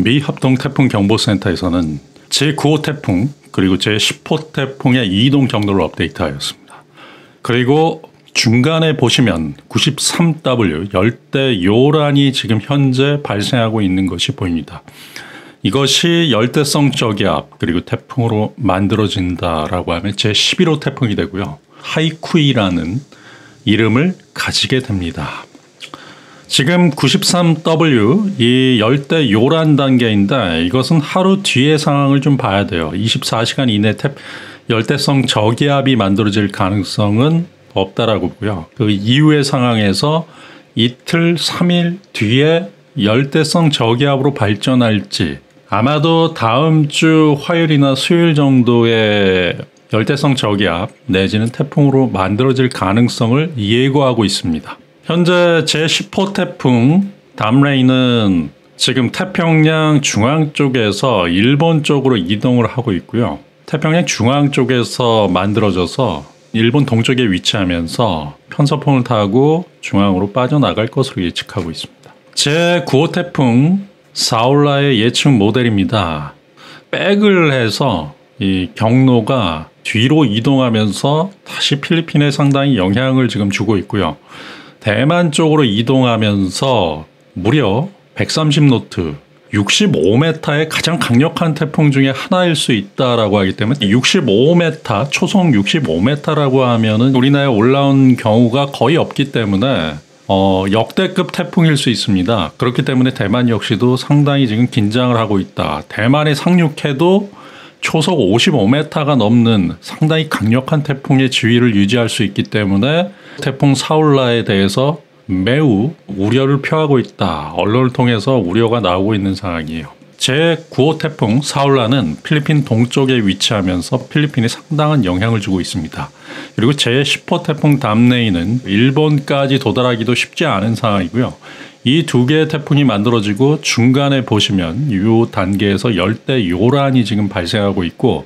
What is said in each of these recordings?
미 합동태풍경보센터에서는 제9호 태풍 그리고 제10호 태풍의 이동 경로를 업데이트하였습니다. 그리고 중간에 보시면 93W 열대 요란이 지금 현재 발생하고 있는 것이 보입니다. 이것이 열대성 저기압 그리고 태풍으로 만들어진다라고 하면 제11호 태풍이 되고요. 하이쿠이라는 이름을 가지게 됩니다. 지금 93W 이 열대 요란 단계인데 이것은 하루 뒤의 상황을 좀 봐야 돼요. 24시간 이내 열대성 저기압이 만들어질 가능성은 없다라고 보고요. 그 이후의 상황에서 이틀, 3일 뒤에 열대성 저기압으로 발전할지 아마도 다음 주 화요일이나 수요일 정도의 열대성 저기압 내지는 태풍으로 만들어질 가능성을 예고하고 있습니다. 현재 제10호 태풍 담레이는 지금 태평양 중앙 쪽에서 일본 쪽으로 이동을 하고 있고요. 태평양 중앙 쪽에서 만들어져서 일본 동쪽에 위치하면서 편서풍을 타고 중앙으로 빠져나갈 것으로 예측하고 있습니다. 제9호 태풍 사울라의 예측 모델입니다. 백을 해서 이 경로가 뒤로 이동하면서 다시 필리핀에 상당히 영향을 지금 주고 있고요. 대만 쪽으로 이동하면서 무려 130노트, 65m의 가장 강력한 태풍 중에 하나일 수 있다라고 하기 때문에 65m, 초속 65m라고 하면은 우리나라에 올라온 경우가 거의 없기 때문에 역대급 태풍일 수 있습니다. 그렇기 때문에 대만 역시도 상당히 지금 긴장을 하고 있다. 대만에 상륙해도 초속 55m가 넘는 상당히 강력한 태풍의 지위를 유지할 수 있기 때문에 태풍 사울라에 대해서 매우 우려를 표하고 있다. 언론을 통해서 우려가 나오고 있는 상황이에요. 제9호 태풍 사울라는 필리핀 동쪽에 위치하면서 필리핀에 상당한 영향을 주고 있습니다. 그리고 제10호 태풍 담레이는 일본까지 도달하기도 쉽지 않은 상황이고요. 이 두 개의 태풍이 만들어지고 중간에 보시면 이 단계에서 열대 요란이 지금 발생하고 있고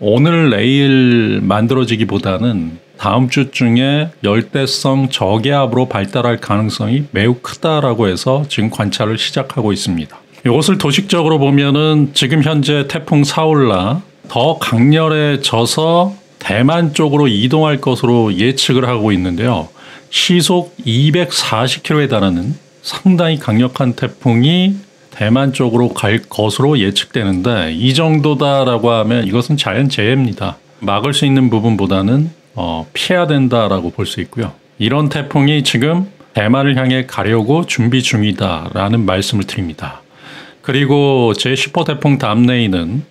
오늘 내일 만들어지기보다는 다음 주 중에 열대성 저기압으로 발달할 가능성이 매우 크다라고 해서 지금 관찰을 시작하고 있습니다. 이것을 도식적으로 보면은 지금 현재 태풍 사울라 더 강렬해져서 대만 쪽으로 이동할 것으로 예측을 하고 있는데요. 시속 240km에 달하는 상당히 강력한 태풍이 대만 쪽으로 갈 것으로 예측되는데 이 정도다라고 하면 이것은 자연재해입니다. 막을 수 있는 부분보다는 피해야 된다라고 볼 수 있고요. 이런 태풍이 지금 대만을 향해 가려고 준비 중이다라는 말씀을 드립니다. 그리고 제10호 태풍 담레이는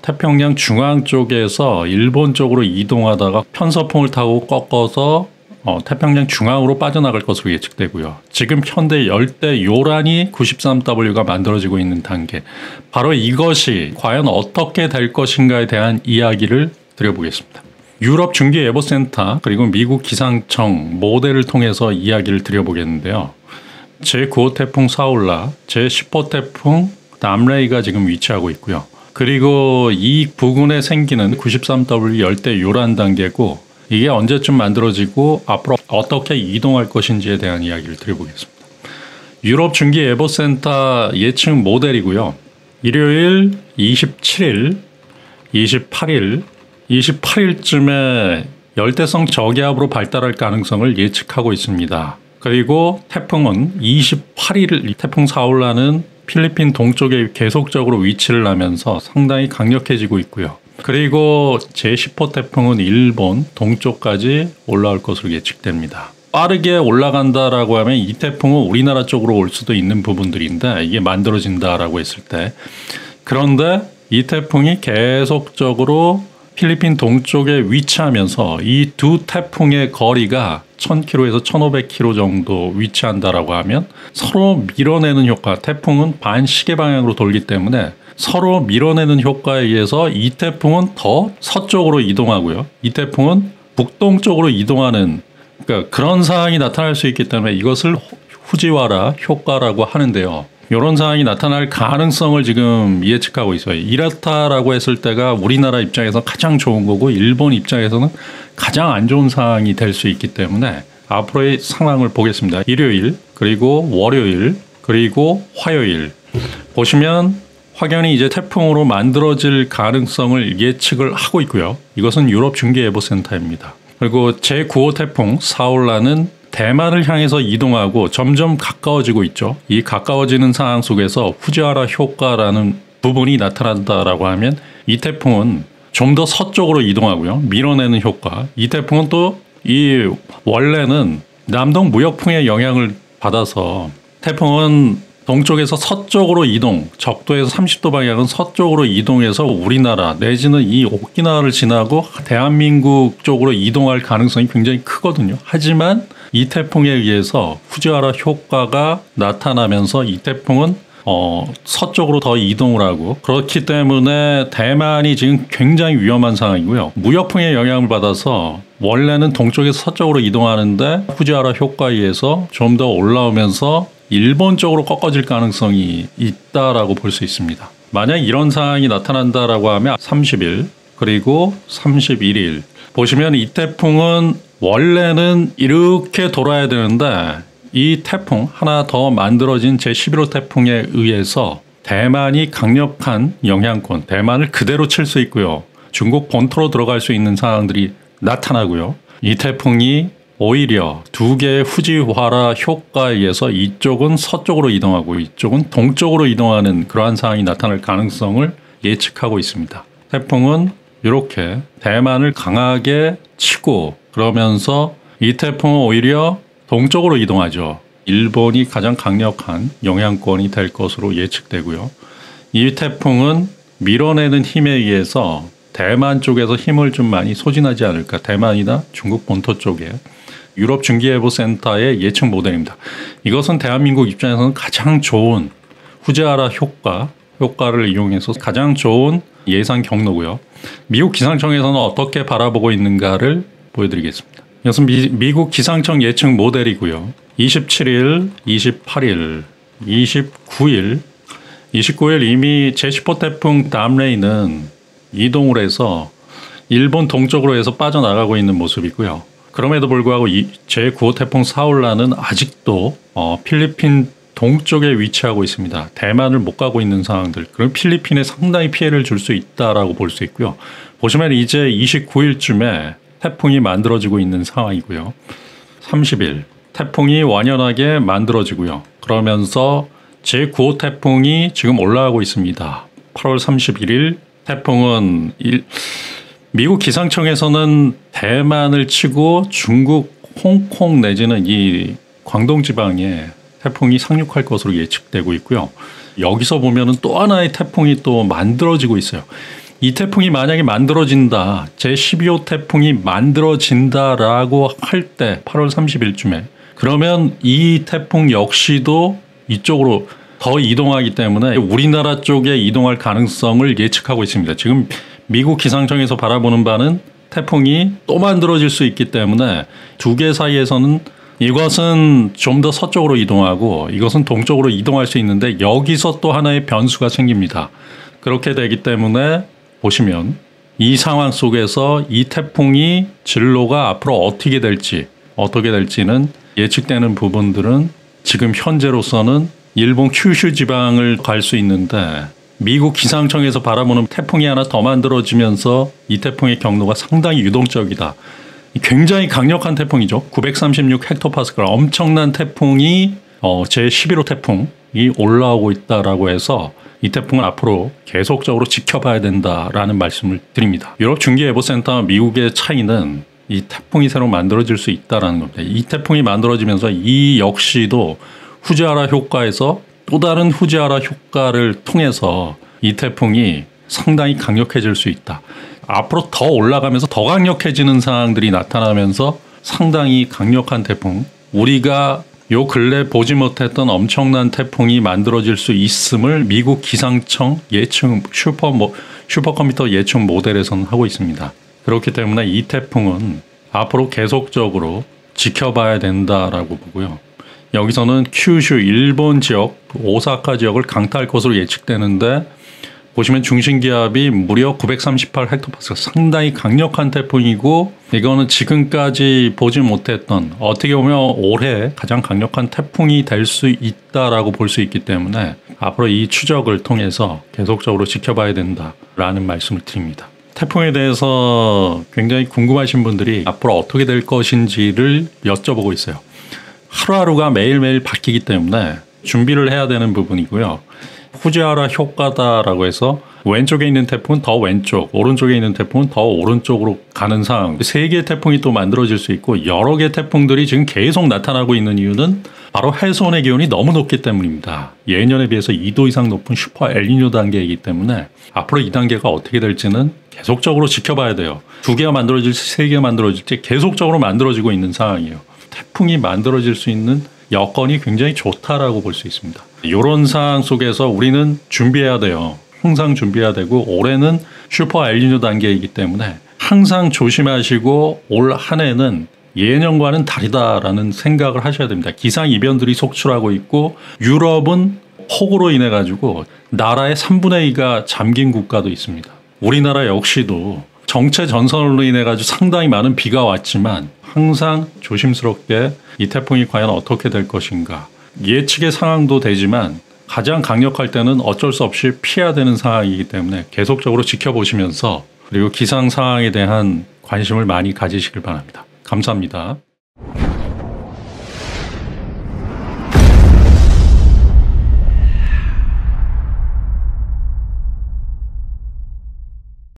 태평양 중앙 쪽에서 일본 쪽으로 이동하다가 편서풍을 타고 꺾어서 태평양 중앙으로 빠져나갈 것으로 예측되고요. 지금 현대 열대 요란이 93W가 만들어지고 있는 단계. 바로 이것이 과연 어떻게 될 것인가에 대한 이야기를 드려보겠습니다. 유럽 중기예보센터 그리고 미국 기상청 모델을 통해서 이야기를 드려보겠는데요. 제9호 태풍 사울라, 제10호 태풍 담레이가 지금 위치하고 있고요. 그리고 이 부근에 생기는 93W 열대 요란 단계고 이게 언제쯤 만들어지고 앞으로 어떻게 이동할 것인지에 대한 이야기를 드려보겠습니다. 유럽 중기예보센터 예측 모델이고요. 일요일 27일, 28일쯤에 열대성 저기압으로 발달할 가능성을 예측하고 있습니다. 그리고 태풍은 28일 태풍 사울라는 필리핀 동쪽에 계속적으로 위치를 하면서 상당히 강력해지고 있고요. 그리고 제10호 태풍은 일본 동쪽까지 올라올 것으로 예측됩니다. 빠르게 올라간다라고 하면 이 태풍은 우리나라 쪽으로 올 수도 있는 부분들인데 이게 만들어진다라고 했을 때 그런데 이 태풍이 계속적으로 필리핀 동쪽에 위치하면서 이 두 태풍의 거리가 1000km에서 1500km 정도 위치한다라고 하면 서로 밀어내는 효과, 태풍은 반시계 방향으로 돌기 때문에 서로 밀어내는 효과에 의해서 이 태풍은 더 서쪽으로 이동하고요. 이 태풍은 북동쪽으로 이동하는 그러니까 그런 상황이 나타날 수 있기 때문에 이것을 후지와라 효과라고 하는데요. 이런 상황이 나타날 가능성을 지금 예측하고 있어요. 이렇다라고 했을 때가 우리나라 입장에서 가장 좋은 거고 일본 입장에서는 가장 안 좋은 상황이 될 수 있기 때문에 앞으로의 상황을 보겠습니다. 일요일, 그리고 월요일, 그리고 화요일 보시면 확연히 이제 태풍으로 만들어질 가능성을 예측을 하고 있고요. 이것은 유럽 중기예보센터입니다. 그리고 제9호 태풍 사울라는 대만을 향해서 이동하고 점점 가까워지고 있죠. 이 가까워지는 상황 속에서 후지와라 효과라는 부분이 나타난다라고 하면 이 태풍은 좀 더 서쪽으로 이동하고요. 밀어내는 효과. 이 태풍은 또 이 원래는 남동 무역풍의 영향을 받아서 태풍은 동쪽에서 서쪽으로 이동, 적도에서 30도 방향은 서쪽으로 이동해서 우리나라 내지는 이 오키나와를 지나고 대한민국 쪽으로 이동할 가능성이 굉장히 크거든요. 하지만 이 태풍에 의해서 후지와라 효과가 나타나면서 이 태풍은 서쪽으로 더 이동을 하고 그렇기 때문에 대만이 지금 굉장히 위험한 상황이고요. 무역풍의 영향을 받아서 원래는 동쪽에서 서쪽으로 이동하는데 후지와라 효과에 의해서 좀 더 올라오면서 일본 쪽으로 꺾어질 가능성이 있다라고 볼 수 있습니다. 만약 이런 상황이 나타난다라고 하면 30일 그리고 31일 보시면 이 태풍은 원래는 이렇게 돌아야 되는데 이 태풍 하나 더 만들어진 제11호 태풍에 의해서 대만이 강력한 영향권, 대만을 그대로 칠 수 있고요. 중국 본토로 들어갈 수 있는 상황들이 나타나고요. 이 태풍이 오히려 두 개의 후지와라 효과에 의해서 이쪽은 서쪽으로 이동하고 이쪽은 동쪽으로 이동하는 그러한 상황이 나타날 가능성을 예측하고 있습니다. 태풍은 이렇게 대만을 강하게 치고 그러면서 이 태풍은 오히려 동쪽으로 이동하죠. 일본이 가장 강력한 영향권이 될 것으로 예측되고요. 이 태풍은 밀어내는 힘에 의해서 대만 쪽에서 힘을 좀 많이 소진하지 않을까. 대만이나 중국 본토 쪽에. 유럽 중기예보센터의 예측 모델입니다. 이것은 대한민국 입장에서는 가장 좋은 후지와라 효과를 이용해서 가장 좋은 예상 경로고요. 미국 기상청에서는 어떻게 바라보고 있는가를 보여드리겠습니다. 이것은 미국 기상청 예측 모델이고요. 27일, 28일, 29일 이미 제10호 태풍 담레이는 이동을 해서 일본 동쪽으로 해서 빠져나가고 있는 모습이고요. 그럼에도 불구하고 제9호 태풍 사울라는 아직도 필리핀 동쪽에 위치하고 있습니다. 대만을 못 가고 있는 상황들. 그럼 필리핀에 상당히 피해를 줄 수 있다라고 볼 수 있고요. 보시면 이제 29일쯤에 태풍이 만들어지고 있는 상황이고요. 30일 태풍이 완연하게 만들어지고요. 그러면서 제9호 태풍이 지금 올라가고 있습니다. 8월 31일 태풍은 미국 기상청에서는 대만을 치고 중국, 홍콩 내지는 이 광동 지방에 태풍이 상륙할 것으로 예측되고 있고요. 여기서 보면은 또 하나의 태풍이 또 만들어지고 있어요. 이 태풍이 만약에 만들어진다, 제12호 태풍이 만들어진다라고 할 때 8월 30일쯤에 그러면 이 태풍 역시도 이쪽으로 더 이동하기 때문에 우리나라 쪽에 이동할 가능성을 예측하고 있습니다. 지금 미국 기상청에서 바라보는 바는 태풍이 또 만들어질 수 있기 때문에 두 개 사이에서는 이것은 좀 더 서쪽으로 이동하고 이것은 동쪽으로 이동할 수 있는데 여기서 또 하나의 변수가 생깁니다. 그렇게 되기 때문에 보시면 이 상황 속에서 이 태풍이 진로가 앞으로 어떻게 될지는 예측되는 부분들은 지금 현재로서는 일본 큐슈 지방을 갈 수 있는데 미국 기상청에서 바라보는 태풍이 하나 더 만들어지면서 이 태풍의 경로가 상당히 유동적이다. 굉장히 강력한 태풍이죠. 936 헥토파스칼 엄청난 태풍이 제11호 태풍이 올라오고 있다라고 해서 이 태풍은 앞으로 계속적으로 지켜봐야 된다라는 말씀을 드립니다. 유럽 중기예보센터와 미국의 차이는 이 태풍이 새로 만들어질 수 있다는 겁니다. 이 태풍이 만들어지면서 이 역시도 후지와라 효과에서 또 다른 후지와라 효과를 통해서 이 태풍이 상당히 강력해질 수 있다. 앞으로 더 올라가면서 더 강력해지는 상황들이 나타나면서 상당히 강력한 태풍, 우리가 요 근래 보지 못했던 엄청난 태풍이 만들어질 수 있음을 미국 기상청 예측 슈퍼컴퓨터 예측 모델에서는 하고 있습니다. 그렇기 때문에 이 태풍은 앞으로 계속적으로 지켜봐야 된다라고 보고요. 여기서는 큐슈 일본 지역, 오사카 지역을 강타할 것으로 예측되는데 보시면 중심기압이 무려 938 헥토파스칼 상당히 강력한 태풍이고 이거는 지금까지 보지 못했던 어떻게 보면 올해 가장 강력한 태풍이 될 수 있다라고 볼 수 있기 때문에 앞으로 이 추적을 통해서 계속적으로 지켜봐야 된다라는 말씀을 드립니다. 태풍에 대해서 굉장히 궁금하신 분들이 앞으로 어떻게 될 것인지를 여쭤보고 있어요. 하루하루가 매일매일 바뀌기 때문에 준비를 해야 되는 부분이고요. 후지와라 효과다라고 해서 왼쪽에 있는 태풍은 더 왼쪽, 오른쪽에 있는 태풍은 더 오른쪽으로 가는 상황. 3개의 태풍이 또 만들어질 수 있고 여러 개의 태풍들이 지금 계속 나타나고 있는 이유는 바로 해수온의 기온이 너무 높기 때문입니다. 예년에 비해서 2도 이상 높은 슈퍼 엘니뇨 단계이기 때문에 앞으로 이 단계가 어떻게 될지는 계속적으로 지켜봐야 돼요. 2개가 만들어질지 3개가 만들어질지 계속적으로 만들어지고 있는 상황이에요. 태풍이 만들어질 수 있는 여건이 굉장히 좋다라고 볼 수 있습니다. 이런 상황 속에서 우리는 준비해야 돼요. 항상 준비해야 되고 올해는 슈퍼 엘니뇨 단계이기 때문에 항상 조심하시고 올 한 해는 예년과는 다르다라는 생각을 하셔야 됩니다. 기상이변들이 속출하고 있고 유럽은 폭우로 인해 가지고 나라의 3분의 2가 잠긴 국가도 있습니다. 우리나라 역시도 정체 전선으로 인해 가지고 상당히 많은 비가 왔지만 항상 조심스럽게 이 태풍이 과연 어떻게 될 것인가 예측의 상황도 되지만 가장 강력할 때는 어쩔 수 없이 피해야 되는 상황이기 때문에 계속적으로 지켜보시면서 그리고 기상 상황에 대한 관심을 많이 가지시길 바랍니다. 감사합니다.